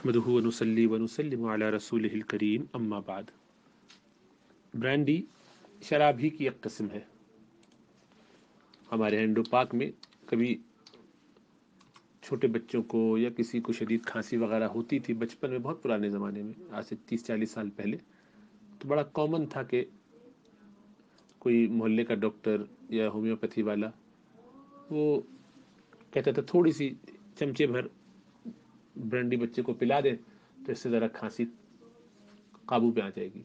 نحمدہ ونصلی ونسلم علی رسولہ الکریم اما بعد۔ برانڈی شراب ہی کی ایک قسم ہے۔ ہمارے ہنڈو پاک میں کبھی چھوٹے بچوں کو یا کسی کو شدید کھانسی وغیرہ ہوتی تھی بچپن میں، بہت پرانے زمانے میں، آج سے 30-40 سال پہلے، تو بڑا کامن تھا کہ کوئی محلے کا ڈاکٹر یا ہومیوپیتھی والا وہ کہتا تھا تھوڑی سی چمچے بھر برانڈی بچے کو پلا دیں تو اس سے ذرا کھانسی قابو پہ آ جائے گی۔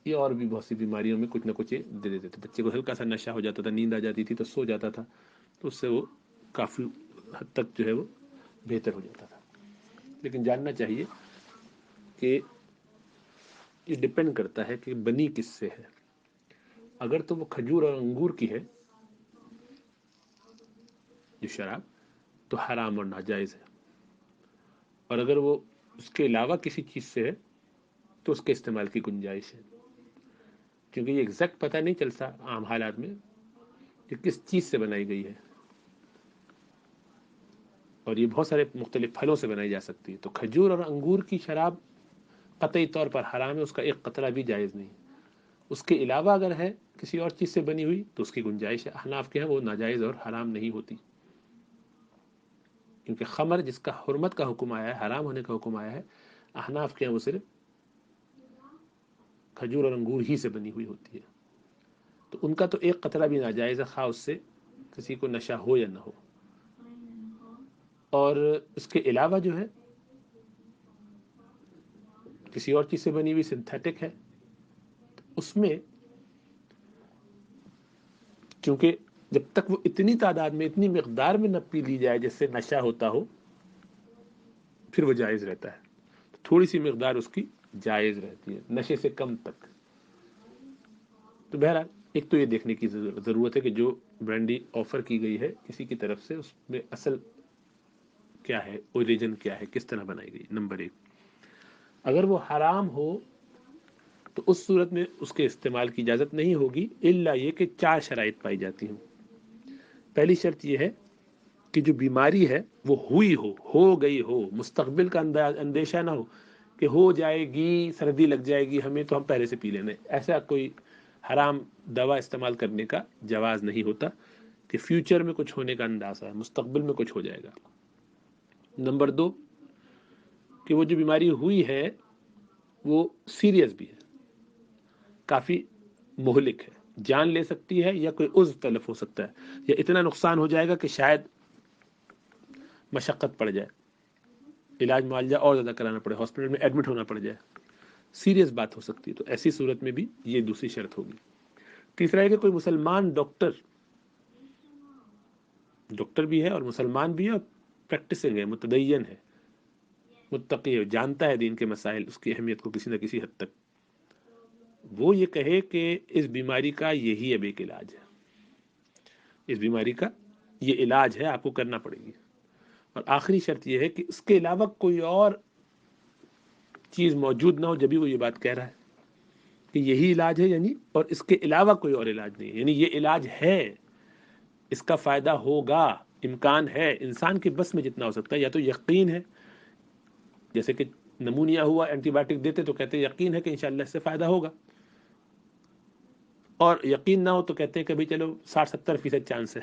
یہ اور بھی بہت سی بیماریوں میں کچھ نہ کچھ دے دیتے تھے بچے کو، ہلکا سا نشہ ہو جاتا تھا، نیند آ جاتی تھی تو سو جاتا تھا، تو اس سے وہ کافی حد تک جو ہے وہ بہتر ہو جاتا تھا۔ لیکن جاننا چاہیے کہ یہ ڈپینڈ کرتا ہے کہ بنی کس سے ہے۔ اگر تو وہ کھجور اور انگور کی ہے جو شراب، تو حرام اور ناجائز ہے، اور اگر وہ اس کے علاوہ کسی چیز سے ہے تو اس کے استعمال کی گنجائش ہے، کیونکہ یہ ایگزیکٹ پتہ نہیں چلتا عام حالات میں کہ کس چیز سے بنائی گئی ہے، اور یہ بہت سارے مختلف پھلوں سے بنائی جا سکتی ہے۔ تو کھجور اور انگور کی شراب قطعی طور پر حرام ہے، اس کا ایک قطرہ بھی جائز نہیں۔ اس کے علاوہ اگر ہے کسی اور چیز سے بنی ہوئی تو اس کی گنجائش ہے۔ احناف کے ہیں وہ ناجائز اور حرام نہیں ہوتی، کیونکہ خمر جس کا حرمت کا حکم آیا ہے، حرام ہونے کا حکم آیا ہے، احناف کے ہیں وہ صرف کھجور اور انگور ہی سے بنی ہوئی ہوتی ہے، تو ان کا تو ایک قطرہ بھی ناجائز ہے، خواہ اس سے کسی کو نشہ ہو یا نہ ہو۔ اور اس کے علاوہ جو ہے کسی اور چیز سے بنی ہوئی سنتھیٹک ہے، اس میں کیونکہ جب تک وہ اتنی تعداد میں، اتنی مقدار میں نہ پی لی جائے جس سے نشہ ہوتا ہو، پھر وہ جائز رہتا ہے۔ تو تھوڑی سی مقدار اس کی جائز رہتی ہے، نشے سے کم تک۔ تو بہرحال ایک تو یہ دیکھنے کی ضرورت ہے کہ جو برانڈی آفر کی گئی ہے کسی کی طرف سے، اس میں اصل کیا ہے، اوریجن کیا ہے، کس طرح بنائی گئی۔ نمبر 1، اگر وہ حرام ہو تو اس صورت میں اس کے استعمال کی اجازت نہیں ہوگی، الا یہ کہ 4 شرائط پائی جاتی ہیں۔ پہلی شرط یہ ہے کہ جو بیماری ہے وہ ہوئی ہو گئی ہو، مستقبل کا اندیشہ نہ ہو کہ ہو جائے گی، سردی لگ جائے گی ہمیں تو ہم پہلے سے پی لینے، ایسا کوئی حرام دوا استعمال کرنے کا جواز نہیں ہوتا کہ فیوچر میں کچھ ہونے کا اندازہ ہے، مستقبل میں کچھ ہو جائے گا۔ نمبر 2، کہ وہ جو بیماری ہوئی ہے وہ سیریس بھی ہے، کافی مہلک ہے، جان لے سکتی ہے یا کوئی عضو تلف ہو سکتا ہے، یا اتنا نقصان ہو جائے گا کہ شاید مشقت پڑ جائے، علاج معالجہ اور زیادہ کرانا پڑے، ہاسپٹل میں ایڈمٹ ہونا پڑ جائے، سیریس بات ہو سکتی ہے، تو ایسی صورت میں بھی یہ دوسری شرط ہوگی۔ تیسرا ہے کہ کوئی مسلمان ڈاکٹر بھی ہے اور مسلمان بھی ہے اور پریکٹسنگ ہے، متدین ہے، متقی ہے، جانتا ہے دین کے مسائل، اس کی اہمیت کو کسی نہ کسی حد تک، وہ یہ کہے کہ اس بیماری کا یہی اب ایک علاج ہے، اس بیماری کا یہ علاج ہے، آپ کو کرنا پڑے گی۔ اور آخری شرط یہ ہے کہ اس کے علاوہ کوئی اور چیز موجود نہ ہو جبھی وہ یہ بات کہہ رہا ہے کہ یہی علاج ہے، یعنی اور اس کے علاوہ کوئی اور علاج نہیں ہے، یعنی یہ علاج ہے، اس کا فائدہ ہوگا، امکان ہے، انسان کے بس میں جتنا ہو سکتا ہے، یا تو یقین ہے، جیسے کہ نمونیا ہوا، اینٹی بائیوٹک دیتے تو کہتے ہیں یقین ہے کہ انشاءاللہ اس سے فائدہ ہوگا، اور یقین نہ ہو تو کہتے ہیں کہ بھئی چلو 60-70% چانس ہے،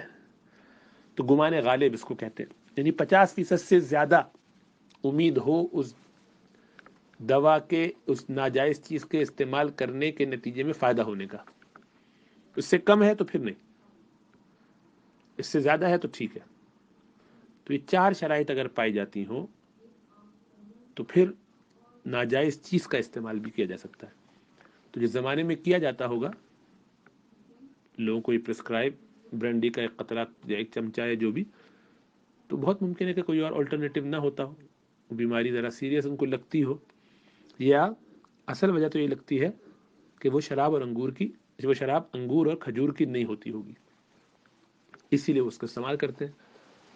تو گمان غالب اس کو کہتے ہیں، یعنی 50% سے زیادہ امید ہو اس دوا کے، اس ناجائز چیز کے استعمال کرنے کے نتیجے میں فائدہ ہونے کا۔ اس سے کم ہے تو پھر نہیں، اس سے زیادہ ہے تو ٹھیک ہے۔ تو یہ 4 شرائط اگر پائی جاتی ہوں تو پھر ناجائز چیز کا استعمال بھی کیا جا سکتا ہے۔ تو جس زمانے میں کیا جاتا ہوگا، لوگوں کو یہ پرسکرائب برانڈی کا ایک قطرہ یا ایک چمچہ ہے جو بھی، تو بہت ممکن ہے کہ کوئی اور الٹرنیٹو نہ ہوتا ہو، بیماری ذرا سیریس ان کو لگتی ہو، یا اصل وجہ تو یہ لگتی ہے کہ وہ شراب انگور اور کھجور کی نہیں ہوتی ہوگی، اسی لیے اس کا استعمال کرتے ہیں۔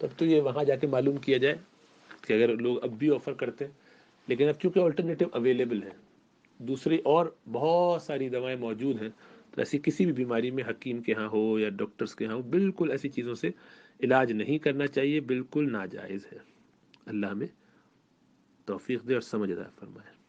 تب تو یہ وہاں جا کے معلوم کیا جائے کہ اگر لوگ اب بھی آفر کرتے ہیں، لیکن اب چونکہ الٹرنیٹو اویلیبل ہے، دوسری اور بہت ساری دوائیں موجود ہیں، تو ایسی کسی بھی بیماری میں حکیم کے ہاں ہو یا ڈاکٹرز کے ہاں ہو، بالکل ایسی چیزوں سے علاج نہیں کرنا چاہیے، بالکل ناجائز ہے۔ اللہ ہمیں توفیق دے اور سمجھ عطا فرمائے.